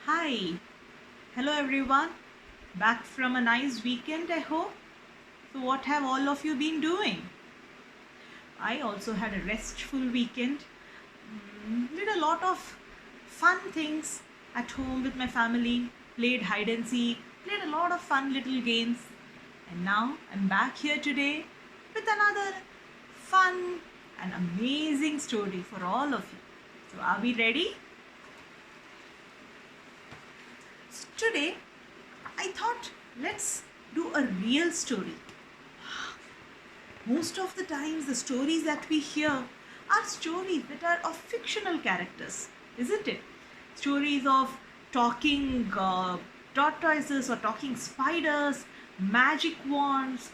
Hi, hello everyone. Back from a nice weekend, I hope. So, what have all of you been doing? I also had a restful weekend. Did a lot of fun things at home with my family, played hide and seek, played a lot of fun little games. And now I'm back here today with another fun and amazing story for all of you. So, are we ready? So today I thought let's do a real story. Most of the times, the stories that we hear are stories that are of fictional characters, isn't it? Stories of talking tortoises or talking spiders, magic wands,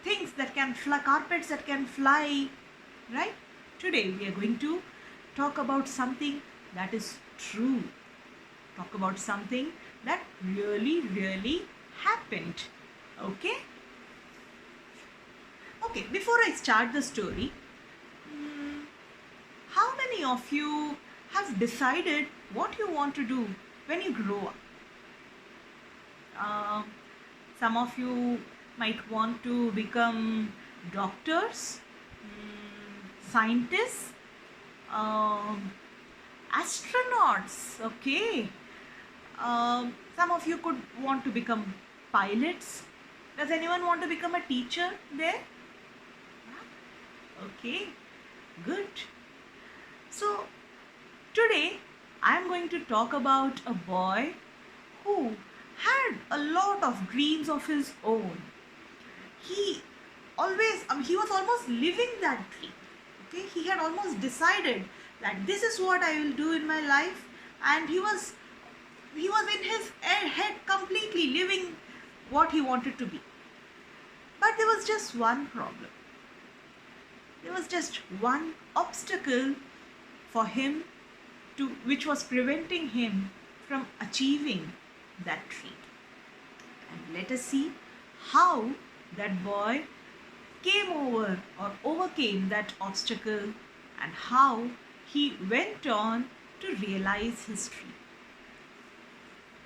things that can fly, carpets that can fly, right? Today, we are going to talk about something that is true, talk about something that really happened. Okay? Okay, before I start the story, how many of you have decided what you want to do when you grow up? Uh, some of you might want to become doctors, scientists, um, astronauts, okay? Some of you could want to become pilots. Does anyone want to become a teacher there? Okay, good. So, today I am going to talk about a boy who had a lot of dreams of his own. He he was almost living that dream. Okay, he had almost decided that this is what I will do in my life, and he was in his head completely living what he wanted to be. But there was just one problem. There was just one obstacle for him to which was preventing him from achieving that dream. And let us see how that boy came over or overcame that obstacle and how he went on to realize his dream.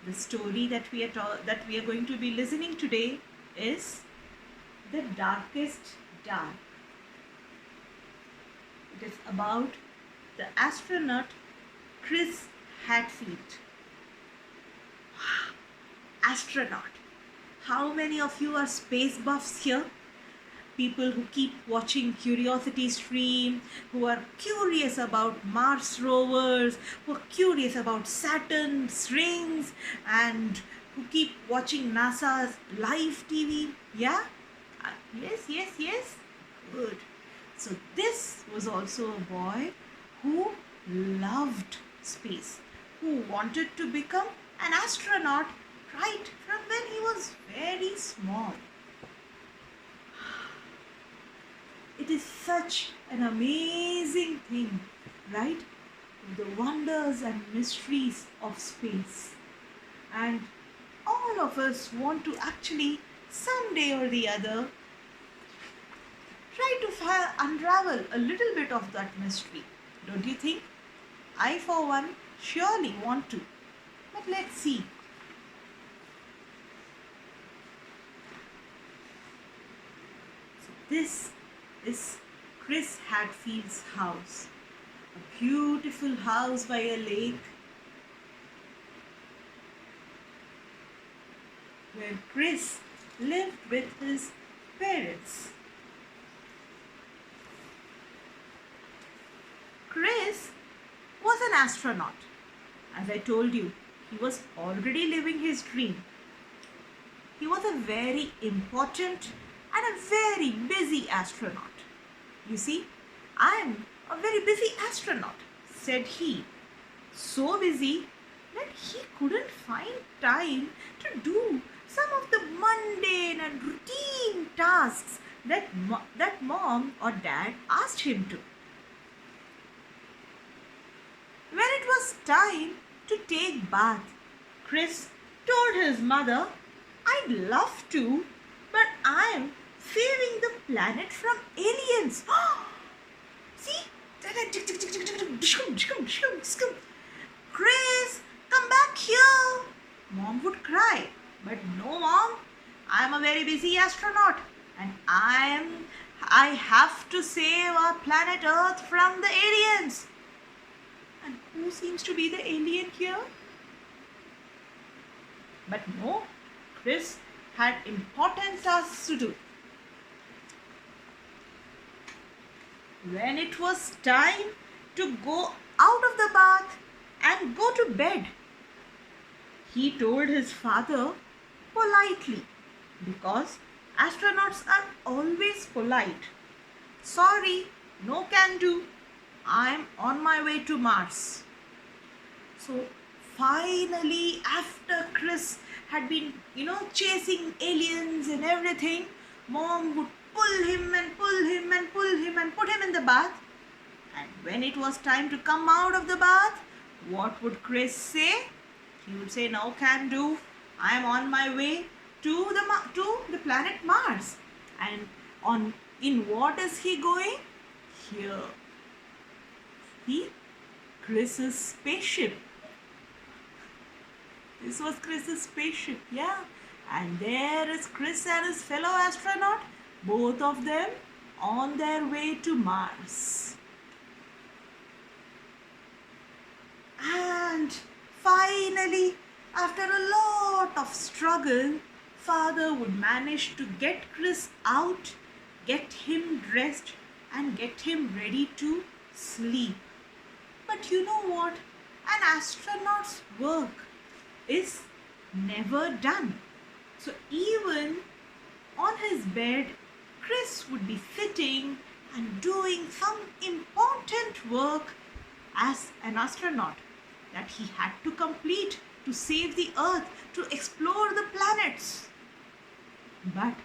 The story that we are going to be listening today is The Darkest Dark. It is about the astronaut Chris Hadfield. Astronaut. How many of you are space buffs here? People who keep watching Curiosity Stream, who are curious about Mars rovers, who are curious about Saturn's rings, and who keep watching NASA's live TV. Yeah? Yes. Good. So this was also a boy who loved space, who wanted to become an astronaut right from when he was very small. It is such an amazing thing, right? The wonders and mysteries of space. And all of us want to actually, someday or the other, try to unravel a little bit of that mystery. Don't you think? I, for one, surely want to. But let's see. So this is Chris Hadfield's house. A beautiful house by a lake where Chris lived with his parents. Chris was an astronaut. As I told you, he was already living his dream. He was a very important and a very busy astronaut. You see, I am a very busy astronaut, said he. So busy that he couldn't find time to do some of the mundane and routine tasks that mom or dad asked him to. When it was time to take bath, Chris told his mother, I'd love to, but I'm saving the planet from aliens. See? Chris, come back here. mom would cry. But no, mom, I'm a very busy astronaut and I have to save our planet Earth from the aliens. And who seems to be the alien here? But no, Chris had important tasks to do. When it was time to go out of the bath and go to bed, he told his father politely, because astronauts are always polite. Sorry, no can do. I'm on my way to Mars. So finally, after Chris had been, chasing aliens and everything, mom would pull him and pull him and pull him and put him in the bath. And when it was time to come out of the bath, what would Chris say? He would say, no can do. I am on my way to the planet Mars. And in what is he going? Here. Chris's spaceship. This was Chris's spaceship, yeah. And there is Chris and his fellow astronaut, both of them on their way to Mars. And finally, after a lot of struggle, father would manage to get Chris out, get him dressed and get him ready to sleep. But you know what? An astronaut's work is never done. So even on his bed, Chris would be sitting and doing some important work as an astronaut that he had to complete to save the Earth, to explore the planets. But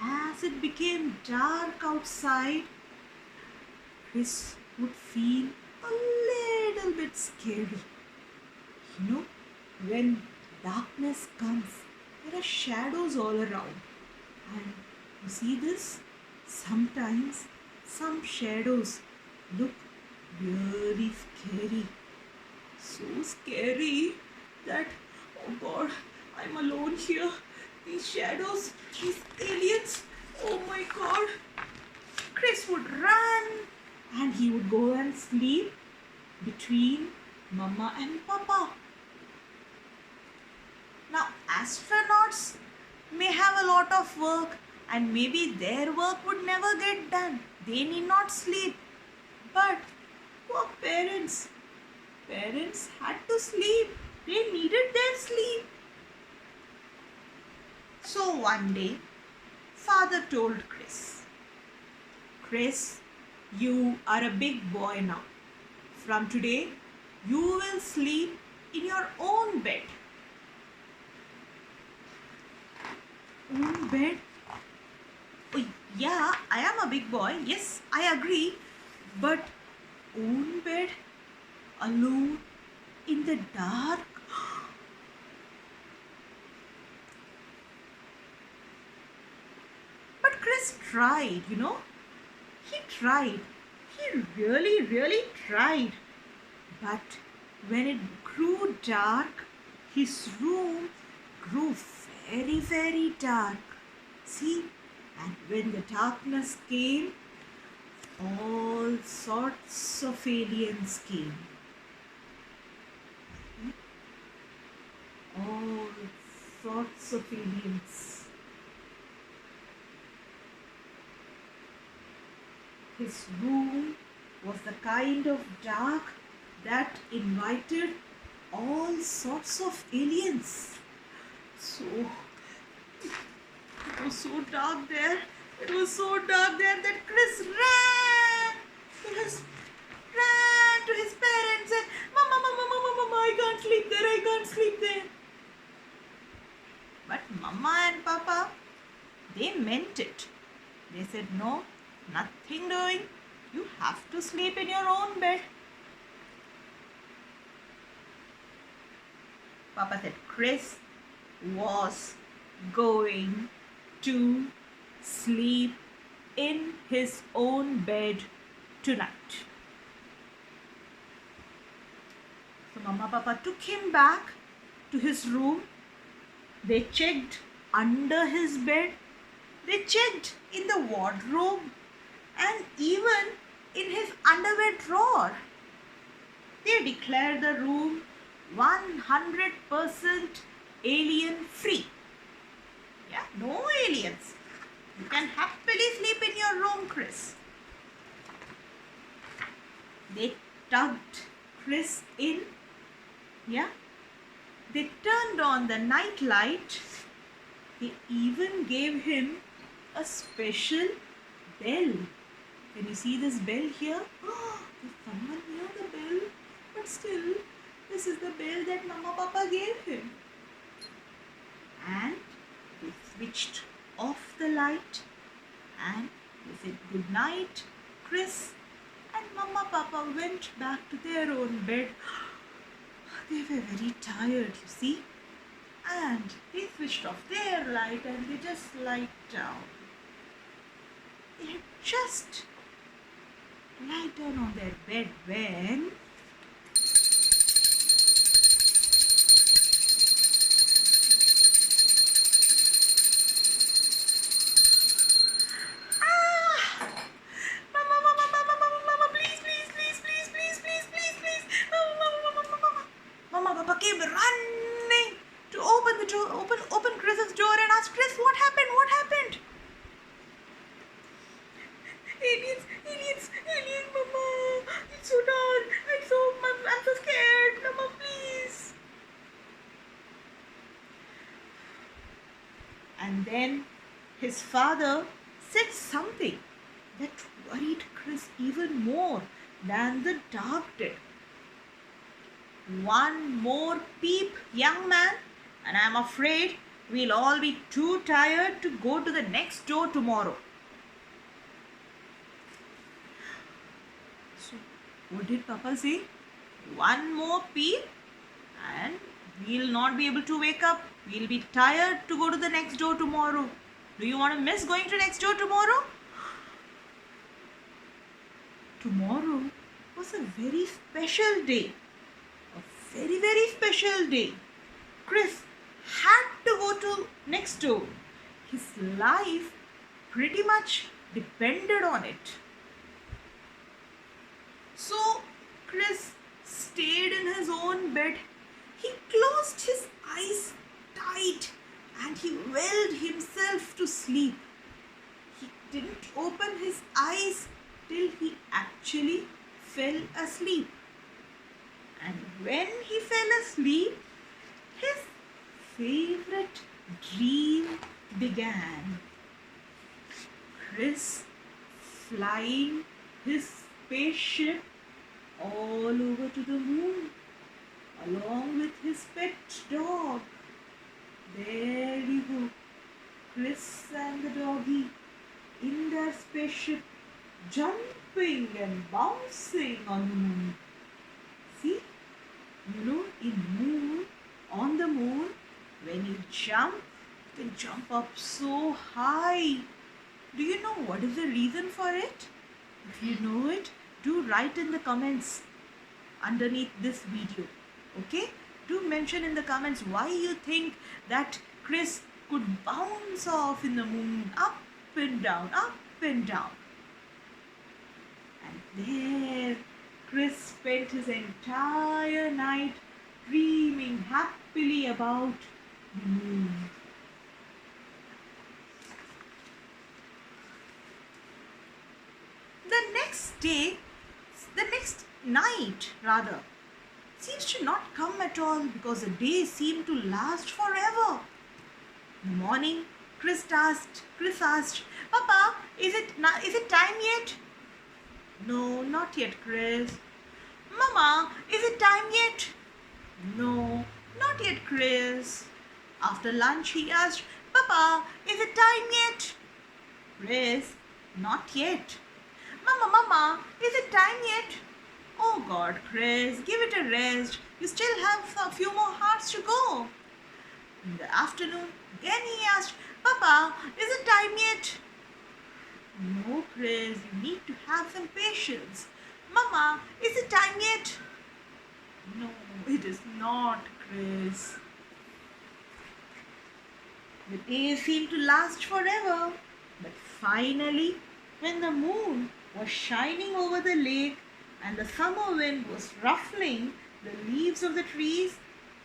as it became dark outside, Chris would feel a little bit scary. When darkness comes, there are shadows all around. And you see this? Sometimes some shadows look really scary. So scary that, oh God, I'm alone here. These shadows, these aliens, oh my God. Chris would run and he would go and sleep between Mama and Papa. Now, astronauts may have a lot of work and maybe their work would never get done. They need not sleep. But poor parents had to sleep. They needed their sleep. So one day, father told Chris, Chris, you are a big boy now. From today, you will sleep in your own bed. Own bed? Oh, yeah, I am a big boy. Yes, I agree. But own bed? Alone? In the dark? But Chris tried, He tried. He really, really tried. But when it grew dark, his room grew very, very dark. See? And when the darkness came, all sorts of aliens came. All sorts of aliens. His room was the kind of dark that invited all sorts of aliens. So, it was so dark there. It was so dark there that Chris ran to his parents and, Mama, I can't sleep there, I can't sleep there. But Mama and Papa, they meant it. They said, no, nothing doing. You have to sleep in your own bed. Papa said Chris was going to sleep in his own bed tonight. So Mama Papa took him back to his room They checked under his bed, they checked in the wardrobe, and even in his underwear drawer. They declared the room 100% alien free. Yeah, no aliens. You can happily sleep in your room, Chris. They tugged Chris in. Yeah. They turned on the night light. They even gave him a special bell. Can you see this bell here? There's someone near the bell, but still, this is the bell that Mama Papa gave him. And they switched off the light and they said good night, Chris, and Mama Papa went back to their own bed. They were very tired, you see, and they switched off their light and they just lied down. They had just lied down on their bed when came running to open the door, open Chris's door and asked Chris, what happened? What happened? Aliens, Mama. It's so dark. I'm so scared. Mama, please. And then his father said something that worried Chris even more than the dark did. One more peep, young man, and I'm afraid we'll all be too tired to go to the next door tomorrow. So, what did Papa say? One more peep and we'll not be able to wake up. We'll be tired to go to the next door tomorrow. Do you want to miss going to next door tomorrow? Tomorrow was a very special day. A very, very special day. Chris had to go to next door. His life pretty much depended on it. So Chris stayed in his own bed. He closed his eyes tight and he willed himself to sleep. He didn't open his eyes till he actually fell asleep. And when he fell asleep, his favorite dream began. Chris flying his spaceship all over to the moon, along with his pet dog. There you go, Chris and the doggy in their spaceship, jumping and bouncing on the moon. See, on the moon, when you jump, you can jump up so high. Do you know what is the reason for it? If you know it, do write in the comments underneath this video. Okay? Do mention in the comments why you think that Chris could bounce off in the moon, up and down, up and down. And there Chris spent his entire night dreaming happily about the moon. The next night seems to not come at all because the day seemed to last forever. In the morning, Chris asked, Papa, is it time yet? No, not yet, Chris. Mama, is it time yet? No, not yet, Chris. After lunch, he asked, Papa, is it time yet? Chris, not yet. Mama, is it time yet? Oh God, Chris, give it a rest. You still have a few more hours to go. In the afternoon, again he asked, Papa, is it time yet? No, Chris, you need to have some patience. Mama, is it time yet? No, it is not, Chris. The days seemed to last forever. But finally, when the moon was shining over the lake and the summer wind was ruffling the leaves of the trees,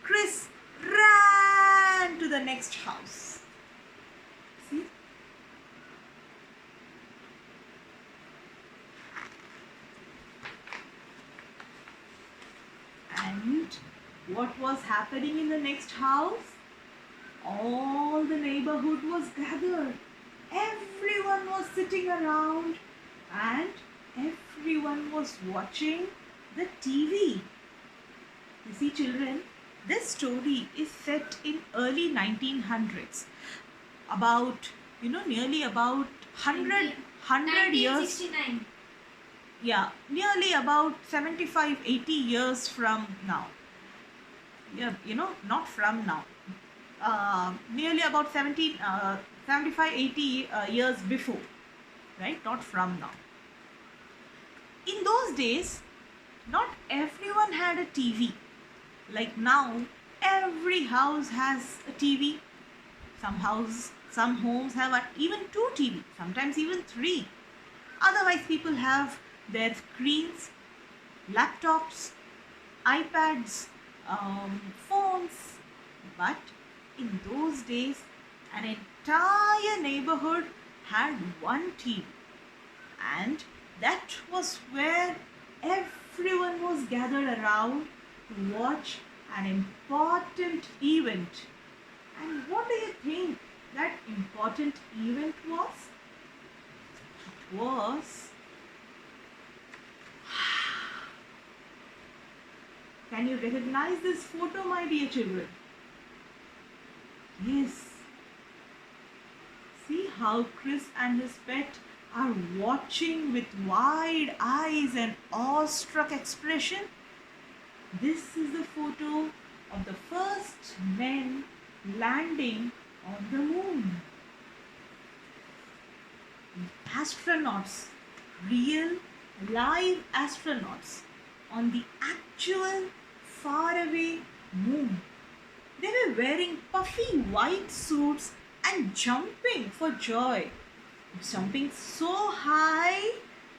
Chris ran to the next house. See? And what was happening in the next house? All the neighborhood was gathered. Everyone was sitting around and everyone was watching the TV. You see, children, this story is set in early 1900s. About, nearly about 100 years. 1969. Yeah, nearly about 75, 80 years from now. Yeah, not from now. Nearly about 75, 80 years before, right? Not from now. In those days, not everyone had a TV. Like now, every house has a TV. Some homes have even 2 TV, sometimes even 3. Otherwise, people have their screens, laptops, iPads, phones. But in those days, an entire neighborhood had one TV, and that was where everyone was gathered around to watch an important event. And what do you think that important event was? It was... Can you recognize this photo, my dear children? Yes. See how Chris and his pet are watching with wide eyes and awestruck expression? This is the photo of the first men landing on the moon. Astronauts, real live astronauts on the actual faraway moon. They were wearing puffy white suits and jumping for joy. Jumping so high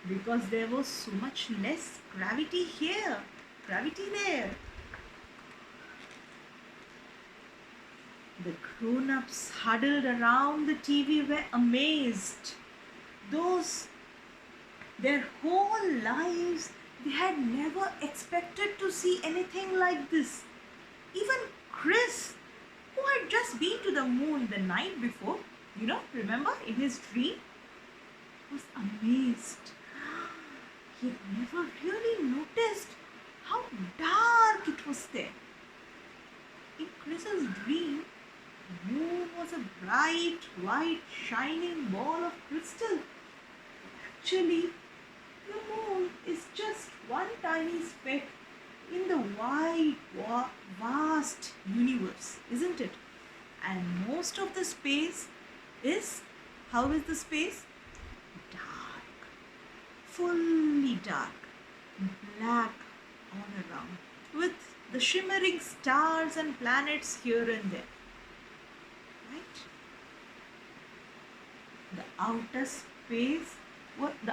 because there was so much less gravity here, gravity there. The grown-ups huddled around the TV were amazed. Their whole lives, they had never expected to see anything like this. Even Chris, who had just been to the moon the night before, remember in his dream, was amazed. He had never really noticed how dark it was there. In Chris's dream, the moon was a bright, white, shining ball of crystal. Actually, the moon is just one tiny speck in the wide, vast universe, isn't it? And most of the space is, how is the space? Dark, fully dark, black all around, with the shimmering stars and planets here and there. Right? The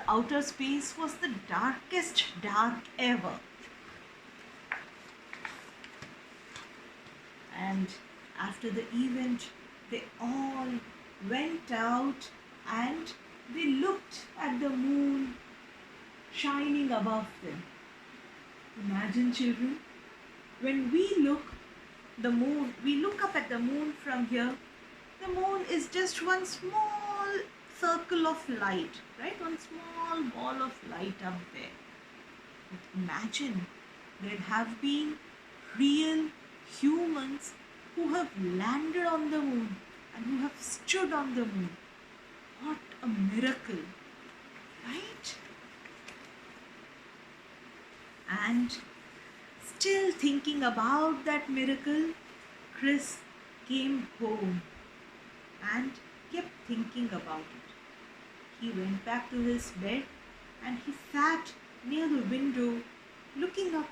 outer space was the darkest dark ever. And after the event, they all went out and they looked at the moon shining above them. Imagine, children, when we look up at the moon from here, the moon is just one small circle of light, right? One small ball of light up there. But imagine there have been real humans who have landed on the moon and who have stood on the moon. What a miracle, right? And still thinking about that miracle, Chris came home and kept thinking about it. He went back to his bed and he sat near the window looking up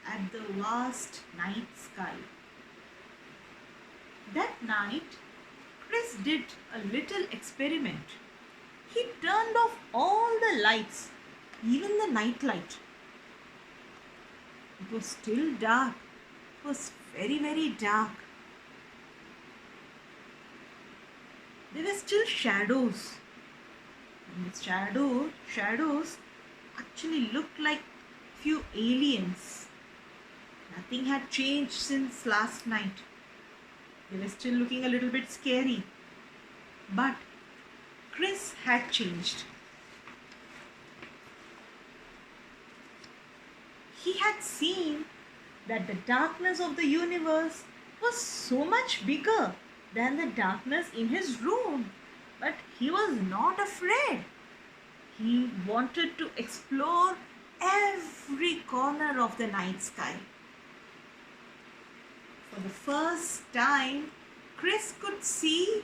at the vast night sky. That night, Chris did a little experiment. He turned off all the lights, even the night light. It was still dark. It was very, very dark. There were still shadows. And the shadows actually looked like few aliens. Nothing had changed since last night. They were still looking a little bit scary. But Chris had changed. He had seen that the darkness of the universe was so much bigger than the darkness in his room. But he was not afraid. He wanted to explore every corner of the night sky. For the first time, Chris could see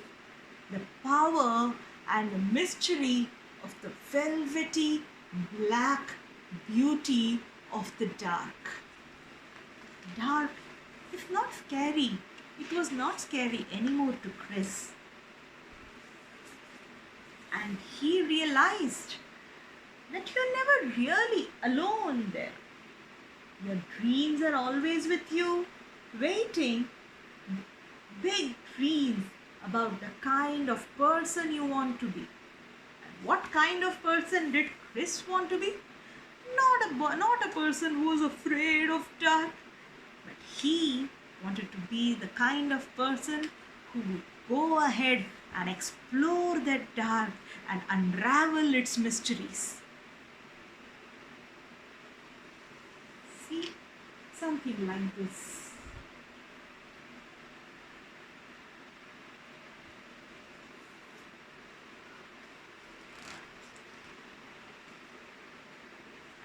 the power and the mystery of the velvety black beauty of the dark. Dark, if not scary, it was not scary anymore to Chris. And he realized that you're never really alone there. Your dreams are always with you, waiting. Big dreams about the kind of person you want to be. And what kind of person did Chris want to be? Not a person who was afraid of dark, but he wanted to be the kind of person who would go ahead and explore that dark and unravel its mysteries. See, something like this.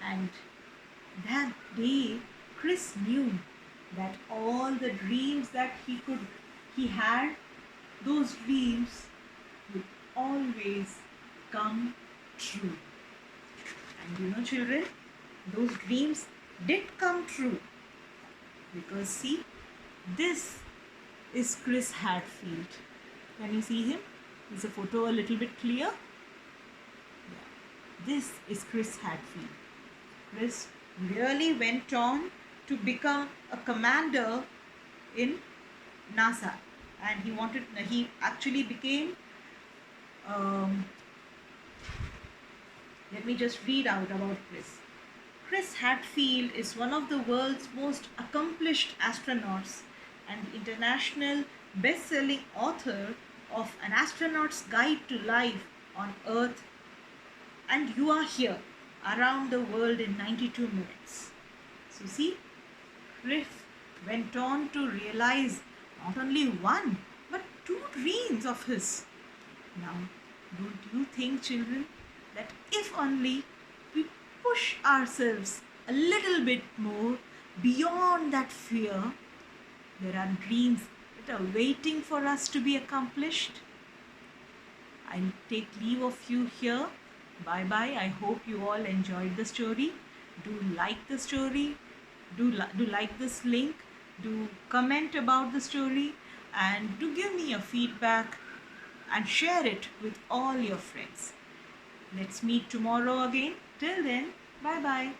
And that day, Chris knew that all the dreams that he had, those dreams would always come true. And you know, children, those dreams did come true. Because see, this is Chris Hadfield. Can you see him? Is the photo a little bit clear? Yeah. This is Chris Hadfield. Chris really went on to become a commander in NASA, and he actually became let me just read out about Chris. Chris Hadfield is one of the world's most accomplished astronauts and the international best-selling author of An Astronaut's Guide to Life on Earth, and You Are Here, Around the World in 92 Minutes. So see, Chris went on to realize not only one but two dreams of his. Now, don't you think, children, that if only we push ourselves a little bit more beyond that fear, there are dreams that are waiting for us to be accomplished? I'll take leave of you here. Bye bye. I hope you all enjoyed the story. Do like the story. Do like this link. Do comment about the story. And do give me your feedback and share it with all your friends. Let's meet tomorrow again. Till then, bye bye.